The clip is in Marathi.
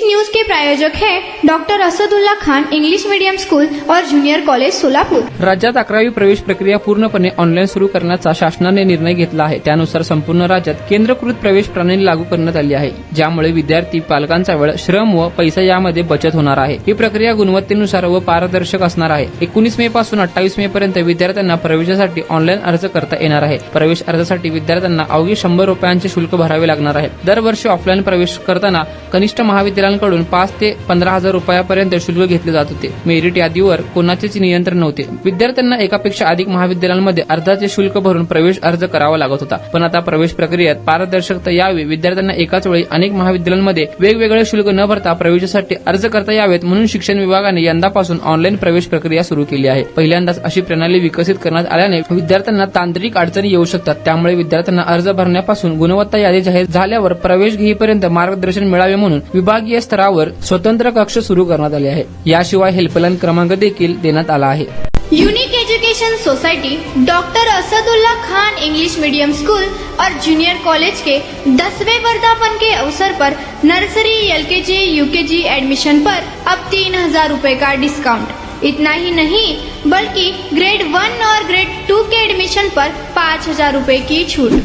न्यूज के प्रायोजक हैं doctor Asadullah Khan English medium school और जूनियर कॉलेज सोलापूर। राज्यात 11वी प्रवेश प्रक्रिया पूर्णपणे ऑनलाईन सुरू करण्याचा शासनाने निर्णय घेतला आहे। त्यानुसार संपूर्ण राज्यात केंद्रकृत प्रवेश प्रणाली लागू करण्यात आली आहे, ज्यामुळे विद्यार्थी पालकांचा वेळ, श्रम व पैसा यामध्ये बचत होणार आहे। ही प्रक्रिया गुणवत्तेनुसार व पारदर्शक असणार आहे। 19 मे पासून 28 मे पर्यंत विद्यार्थ्यांना प्रवेशासाठी ऑनलाईन अर्ज करता येणार आहे। प्रवेश अर्जासाठी विद्यार्थ्यांना अवघे 100 रुपयांचे शुल्क भरावे लागणार आहे। दरवर्षी ऑफलाईन प्रवेश करताना कनिष्ठ महाविद्यालयांकडून 5 ते 15,000 रुपयापर्यंत शुल्क घेतले जात होते। मेरिट यादीवर कोणाचेच नियंत्रण नव्हते। विद्यार्थ्यांना एकापेक्षा अधिक महाविद्यालयांमध्ये अर्जाचे शुल्क भरून प्रवेश अर्ज करावा लागत होता। पण आता प्रवेश प्रक्रियेत पारदर्शकता यावी, विद्यार्थ्यांना एकाच वेळी अनेक महाविद्यालयांमध्ये वेगवेगळे शुल्क न भरता प्रवेशासाठी अर्ज करता यावेत, म्हणून शिक्षण विभागाने यंदापासून ऑनलाईन प्रवेश प्रक्रिया सुरू केली आहे। पहिल्यांदाच अशी प्रणाली विकसित करण्यात आल्याने विद्यार्थ्यांना तांत्रिक अडचणी येऊ शकतात। त्यामुळे विद्यार्थ्यांना अर्ज भरण्यापासून गुणवत्ता यादी जाहीर झाल्यावर प्रवेश घेईपर्यंत मार्गदर्शन मिळावे म्हणून विभागीय स्तरावर स्वतंत्र कक्ष सुरू करण्यात आले आहे। याशिवाय हेल्पलाईन क्रमांक देखील देण्यात आला आहे। Unique education society doctor Asadullah Khan English medium school और जूनियर कॉलेज के 10वें वर्धापन के अवसर पर नर्सरी, LKG, UKG एडमिशन पर अब 3,000 रुपए का डिस्काउंट। इतना ही नहीं बल्कि ग्रेड 1 और ग्रेड 2 के एडमिशन पर 5,000 रुपए की छूट।